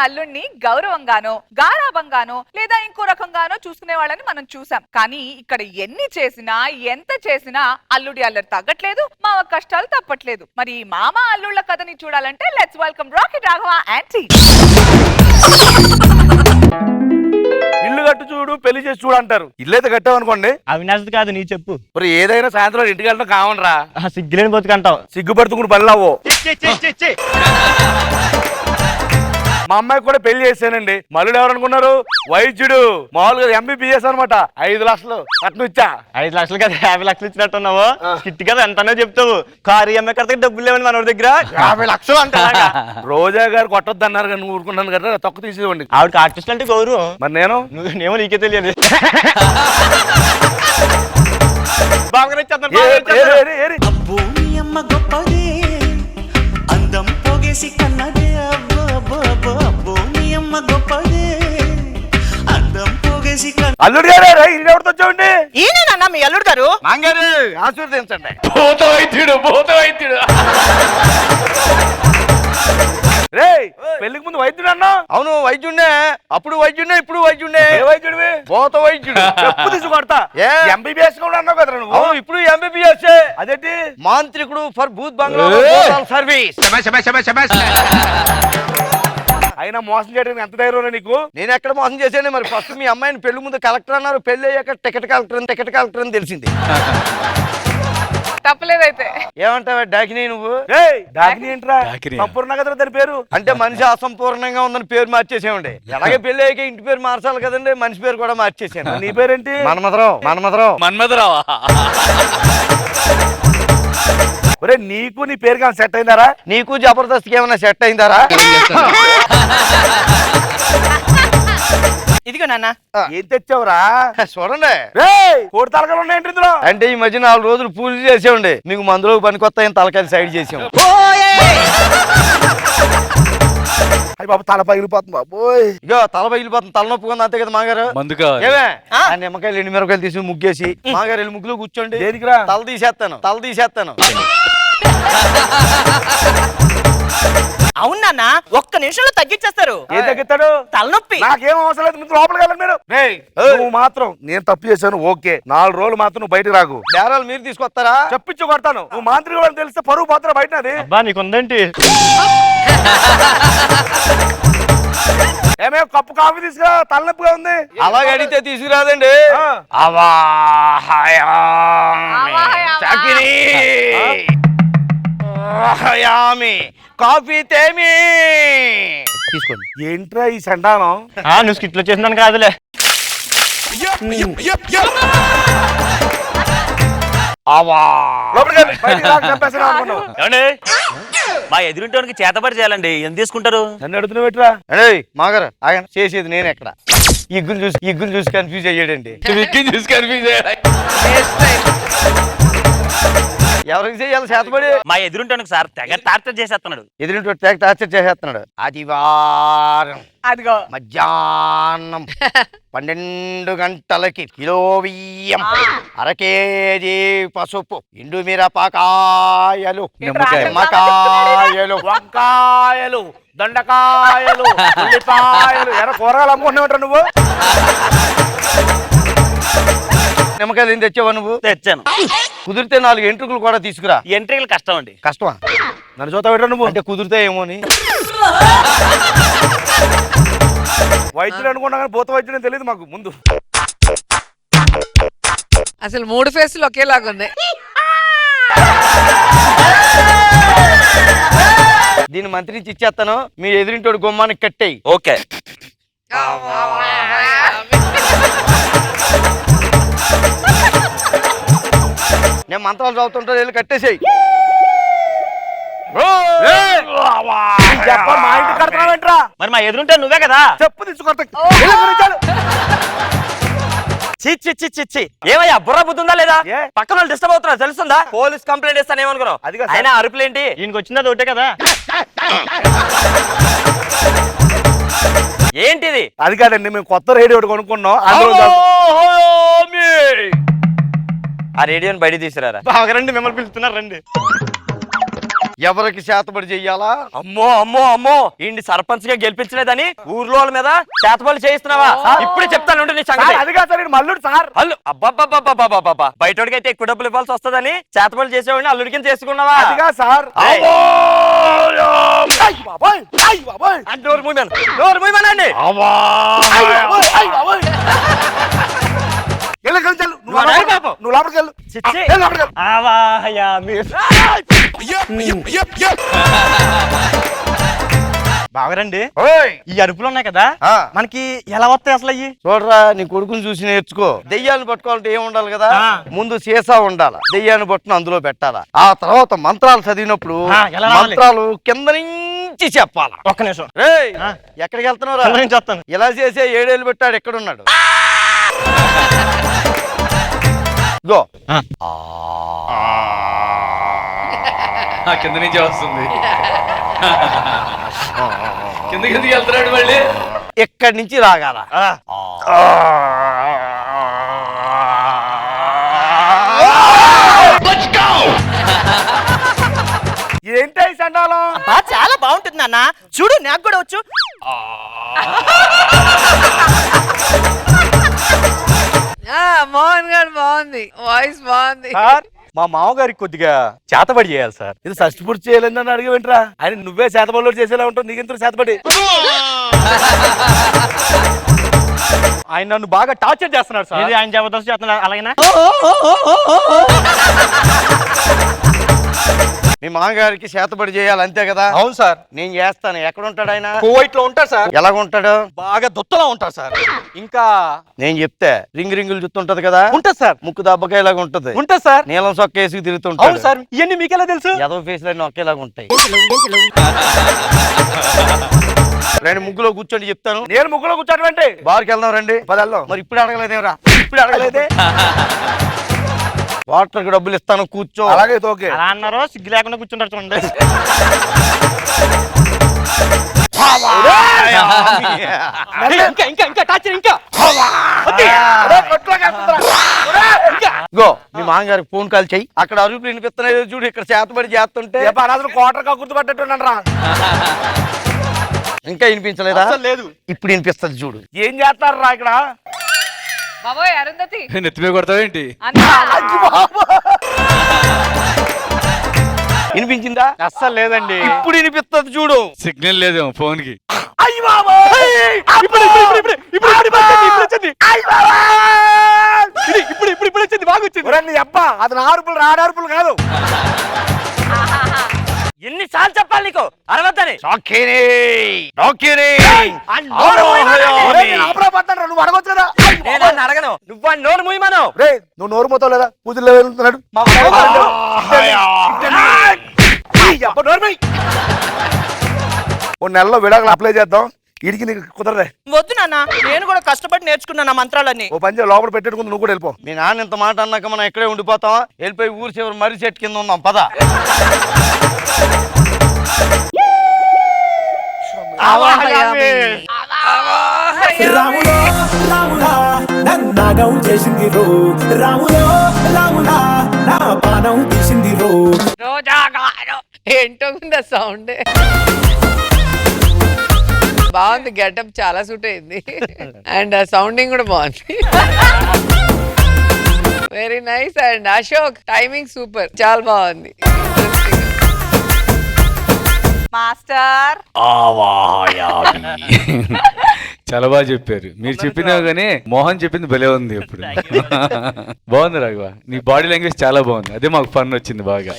అల్లుడిని గౌరవంగానో గారాబంగానో లేదా ఇంకో రకంగానో చూసుకునే వాళ్ళని మనం చూసాం. కానీ ఇక్కడ ఎన్ని చేసినా ఎంత చేసినా అల్లుడి అల్లరి తగ్గట్లేదు, మావ కష్టాలు తప్పట్లేదు. మరి మామ అల్లుళ్ళ కథని చూడాలంటే let's welcome rocket Raghava aunty. ఇల్లు కట్టు చూడు పెళ్లి చేసి చూడు అంటారు. ఇల్లు అయితే కట్టావనుకోండి, అవినాశ్ కాదు నీ చెప్పు. మరి ఏదైనా సాయంత్రం ఇంటికి వెళ్ళడం కావనరా, సిగ్గులేని బతుకంటావు. సిగ్గుపడుతుకుని పనిలావో. మా అమ్మాయికి కూడా పెళ్లి చేశానండి. మల్లుడు ఎవరనుకున్నారు? వైద్యుడు, మామూలుగా MBBS అనమాట. 5 లక్షలు కట్నం ఇచ్చా. 5 లక్షలు కదా 50 లక్షలు ఇచ్చినట్టున్నావు. కిట్టి కదా ఎంతనో చెప్తావు. కారు EMI కడితే డబ్బులు లేవని మన దగ్గర 50 లక్షలు అంటే రోజా గారు కొట్టొద్దు అన్నారు కానీ నువ్వు ఊరుకున్నాను కదా, తక్కువ తీసేవండి. ఆవిడకి ఆర్టిస్ట్ అంటే గౌరవం. మరి నేను నువ్వేమో నీకే తెలియదు. అందం పోగేసి కన్నదే అల్లుడు గారు ఎవరితో వచ్చామండి? ఈయన మీ అల్లుడు గారు. మాంగారు ఆశీర్వదించండి. భూత వైద్యుడు, భూత వైద్యుడు. రే పెళ్లికి ముందు వైద్యుడు అన్నా? అవును వైద్యుడినే. అప్పుడు వైద్యుడినే, ఇప్పుడు వైద్యుడినే. ఏ వైద్యుడివి? భూత వైద్యుడు. చెప్పు తీసుకొడతా. MBBS కూడా అన్నావు కదా నువ్వు. అవును ఇప్పుడు MBBS. అదేంటి? మాంత్రికుడు ఫర్ భూత్ బంగ్లా సర్వీస్. అయినా మోసం చేయడానికి ఎంత ధైర్యం నీకు? నేను ఎక్కడ మోసం చేశాను? మరి ఫస్ట్ మీ అమ్మాయిని పెళ్లి ముందు కలెక్టర్ అన్నారు, పెళ్లి అయ్యాక టికెట్ కలెక్టర్ అని తెలిసింది. తప్పలేదైతే. ఏమంటావా డాకిని నువ్వు? డాకిని ఏంట్రా? సంపూర్ణ కదా దాని పేరు. అంటే మనిషి అసంపూర్ణంగా ఉందని పేరు మార్చేసామండి. అలాగే పెళ్లి అయ్యాక ఇంటి పేరు మార్చాలి కదండి, మనిషి పేరు కూడా మార్చేసాను. నీ పేరేంటి? మన్మథరావు. ఒరే నీకు నీ పేరు కానీ సెట్ అయిందారా? నీకు జబర్దస్త్కి ఏమైనా సెట్ అయిందారా? ఇదిగో నాన్న. ఏం తెచ్చావురా? చూడండి కోడి తలకాయలు ఉన్నాయండి ఇందులో. అంటే ఈ మధ్య 4 రోజులు పూజ చేసామండి. మీకు మందులోకి పనికొత్త తలకాయలు సైడ్ చేసాం. అయ్యి బాబు తల పగిలిపోతుంది బాబోయ్. ఇగో తల పగిలిపోతుంది, తలనొప్పుకుంది అంతే కదా మాగారు. ఏమే ఆ నిమ్మకాయలు 2 మిరపకాయలు తీసి ముగ్గేసి మాగారు వెళ్ళి ముగ్గులో కూర్చోండి. దేనికిరా? తల తీసేస్తాను. అవును నాన్న, ఒక్క నిమిషంలో తగ్గించేస్తారు. ఏం తగ్గిస్తాడు? తలనొప్పి. నాకేం అవసరం లేదు, ముందు లోపలికి వెళ్ళండి మీరు. నువ్వు మాత్రం నేను తప్పు చేశాను ఓకే, 4 రోజులు మాత్రం నువ్వు బయటకు రాకు. బేరాలు మీరు తీసుకొస్తారా? చెప్పించు కొడతాను. నువ్వు మాంత్రికుడు అని తెలిస్తే పరువు పోతారా బయట. అది నీకుందేంటి? ఏమే కప్పు కాఫీ తీసుకురా, తలనొప్పిగా ఉంది. అలాగే అడిగితే తీసుకురాదండి. కాఫీ తేమి తీసుకోండి. ఏంట్రా ఈ సండానం? నువ్వు స్కిట్లో చేసినాను కాదులే. మా ఎదురింటోనికి చేతబడి చేయాలండి, ఎంత తీసుకుంటారు? నన్ను అడుగుతున్నావు ఎట్రా? మాగారు ఆయన చేసేది నేను ఎక్కడ? ఇగ్గులు చూసి కన్ఫ్యూజ్ అయ్యాడండి. ఎవరికి చేయాలి చేతబడి? మా ఎదురింటోనికి సార్ తెగ టార్చర్ చేసేస్తున్నాడు. ఎదురింటి తెగ టార్చర్ చేసేస్తున్నాడు. ఆదివారం అదిగో మధ్యాహ్నం 12 గంటలకి కిలో బియ్యం, 1 కేజీ పసుపు, ఎండు మిరపకాయలు, నిమ్మకాయలు, వంకాయలు, దొండకాయలు, ఉల్లిపాయలు, ఎర్ర కూరగాయలు అమ్ముకుంటున్నావు నువ్వు. నిమ్మకాయలు ఏం తెచ్చావా నువ్వు? తెచ్చాను. కుదిరితే 4 ఎంట్రుకలు కూడా తీసుకురా. ఎంట్రీలు కష్టం అండి. కష్టమా? నన్ను చూతా పెట్టా నువ్వు. అంటే కుదిరితే ఏమో అని. వైద్యుడు అనుకున్నా కానీ భూత వైద్యుడు తెలియదు మాకు ముందు. అసలు 3 ఫేసులు ఒకేలాగా ఉన్నాయి. దీన్ని మంత్రి నుంచి ఇచ్చేస్తాను, మీ ఎదురింటోడు గుమ్మానికి కట్టేయి. ఓకే. నేను మంత్రాలు చదువుతుంటా, వెళ్ళి కట్టేసేయి. మా ఇంటి కడతావేంట్రా? మరి మా ఎదురుంటే నువ్వే కదా. చెప్పు తీసుకొస్తా. ఏమయ్యా బుర్ర బుద్ధుందా లేదా? పక్కన వాళ్ళు డిస్టర్బ్ అవుతున్నారు తెలుస్తుందా? పోలీస్ కంప్లైంట్ ఇస్తాను ఏమనుకున్నావు? ఆయన అరుపులేంటి? ఈయనకి వచ్చింది ఒకటే కదా. ఏంటిది? అది కాదండి, మేము కొత్త రేడియో ఒకటి కొనుక్కున్నాం. ఆ రేడియోని బయట తీసుకురారా. రండి, మిమ్మల్ని పిలుస్తున్నారు రండి. ఎవరికి చేతబడి చెయ్యాలా? అమ్మో అమ్మో అమ్మో ఇండి సర్పంచ్ గా గెలిపించలేదని ఊర్లో వాళ్ళ మీద చేతబడులు చేయిస్తున్నావా? ఇప్పుడే చెప్తాను ఉండు నీ సంగతి. అది కాదు సార్, ఈడు మల్లుడు సార్. అల్లు అబ్బాబ్బాబ్బాబ్బాబ్బా బయటోడికి అయితే ఎక్కువ డబ్బులు ఇవ్వాల్సి వస్తుందని చేతబడులు చేసేవాడిని అల్లుడి కింద చేసుకున్నావా? అది కాదు సార్. ఏయ్. అయ్య బాబోయ్, అయ్య బాబోయ్, అంటే నోరు మూయమను, నోరు మూయమనండి. అయ్య బాబోయ్, అయ్య బాబోయ్. వెళ్ళు, వెళ్ళు, వెళ్ళు. నువ్వు వాడు లోపలికి పాపం. నువ్వు లోపలికి వెళ్ళు. చిచ్చి. వెళ్ళు, లోపలికి వెళ్ళు. ఆవాహయామి. బాగరండి ఓయ్ ఈ అరుపులు ఉన్నాయి కదా ఆ. మనకి ఎలా వస్తాయి అసలు అయ్యి? చూడరా, నీ కొడుకుని చూసి నేర్చుకో. దెయ్యాన్ని పట్టుకోవాలంటే ఏం ఉండాలి కదా? ఆ. ముందు సీసా ఉండాలి, దెయ్యాన్ని పట్టుకుని అందులో పెట్టాలా. ఆ తర్వాత మంత్రాలు చదివినప్పుడు ఆ, ఎలా రావాలి? మంత్రాలు కింద నుంచి చెప్పాలా. ఒక్క నిమిషం రేయ్, ఆ. ఎక్కడికి వెళ్తున్నారా? కింద నుంచి వస్తాను. ఇలా చేసే 7 ఏళ్ళు పెట్టాడు, ఎక్కడున్నాడు? గో. కింద నుంచి వస్తుంది. కిందకి వెళ్తున్నాడు మళ్ళీ. ఎక్కడి నుంచి రాగాల? ఏంటి ఈ సండాలం? అబ్బా చాలా బాగుంటుంది నాన్న, చూడు నాకు కూడా వచ్చు. మోహన్ గారు బాగుంది, వాయిస్ బాగుంది. సార్ మా మామగారికి కొద్దిగా చేతబడి చేయాలి సార్. ఇది షష్టి పూర్తి చేయలేదని అడిగేంట్రా? ఆయన నువ్వే చేతబడిలో చేసేలా ఉంటావు, నీకెంత చేతబడి? ఆయన నన్ను బాగా టార్చర్ చేస్తున్నాడు సార్. ఇది ఆయన జబర్దస్త్ చేస్తున్నాడు అలాగేనా? మీ మామగారికి చేతబడి చేయాలి, అంతే కదా? అవును సార్. నేను చేస్తాను. ఎక్కడ ఉంటాడు ఆయన? కువైట్ లో ఉంటారు సార్. ఎలాగ ఉంటాడు? బాగా దుత్తలా ఉంటారు సార్. ఇంకా నేను చెప్తే రింగులు చుట్టుంటది కదా? ఉంటుంది సార్. ముక్కు దెబ్బకాయలాగా ఉంటది. ఉంటుంది సార్. నీలం సొక్క వేసుకు అవును తిరుగుతుంటాడు. సార్. ఇవన్నీ మీకెలా తెలుసు? ఎదవ ఫేస్లన్నీ ఒకేలాగా ఉంటాయి. రండి, ముగ్గులో కూర్చోండి, చెప్తాను. నేను ముగ్గులో కూర్చోటంటే బార్కి వెళ్దాం రండి. పదెళ్దాం. మరి ఇప్పుడు అడగలేదేమరా? ఇప్పుడు అడగలేదే? వాటర్ కి డబ్బులు ఇస్తాను, కూర్చో. అలాగే ఓకే. అలా అన్నారో సిగ్గు లేకుండా కూర్చుంటారు చూడండి. ఇంకా ఇంకా ఇంకా టార్చర్ ఇంకా. గో, మీ మామగారికి ఫోన్ కాల్ చెయ్యి. అక్కడ అరుపులు వినిపిస్తున్నాయి చూడు, ఇక్కడ చేతబడి చేస్తుంటే. అసలు కోటర్ కక్కుర్తి పట్టేట్టున్నాను రా. ఇంకా వినిపించలేదా? అసలు లేదు. ఇప్పుడు వినిపిస్తుంది చూడు. ఏం చేస్తారు రా ఇక్కడ? బాబోయ్ అరుంధతి నెత్తిమే కొడతావేంటి? వినిపించిందా? అస్సలు లేదండి. ఇప్పుడు వినిపిస్తుంది చూడు. సిగ్నల్ లేదేమో ఫోన్ కి. ఇప్పుడు వచ్చింది బాగా వచ్చింది. ఒరేయ్ నీ అబ్బా, అది నా అరుపులు, రాడారుపులు కాదు. ఎన్నిసార్లు చెప్పాలి నీకు అరవద్దని? ఒరేయ్ నేను ఆపరా పడ్డాను, నువ్వు అడగొచ్చు కదా. నేను ఆయన అడగను, నువ్వు ఆయన నోరు మూయమను. రేయ్ నువ్వు నోరు మొత్తం లేదా? పూజలు వెళ్తున్నాడు. ఓ నెలలో విడాకులు అప్లై చేద్దాం. ఇడికి నీకు కుదరదే. వద్దు నాన్న, నేను కూడా కష్టపడి నేర్చుకున్నాను ఆ మంత్రాలన్నీ. ఓ పని చేయి, లోపల పెట్టేట్టుకుంది, నువ్వు కూడా వెళ్ళిపో. మీ నాన్న ఇంత మాట అన్నాక మనం ఎక్కడే ఉండిపోతాం. వెళ్ళిపోయి ఊరు చివరి మర్రి చెట్టు కింద ఉందాం, పద. రాములో రాములా నన్నాగం చేసింది రో, రాములో రాములా నా పానం తీసింది రో. ఏంటో ఉంది ఆ సౌండ్. బాగుంది, గెటప్ చాలా సూట్ అయింది. అండ్ సౌండింగ్ కూడా బాగుంది. Very nice. And Ashok timing super, చాలా బాగుంది. మాస్టర్ చాలా బాగా చెప్పారు. మీరు చెప్పిందే కానీ మోహన్ చెప్పింది భలే ఉంది. ఇప్పుడు బాగుంది రాఘవ, నీ బాడీ లాంగ్వేజ్ చాలా బాగుంది. అదే మాకు ఫన్ వచ్చింది బాగా.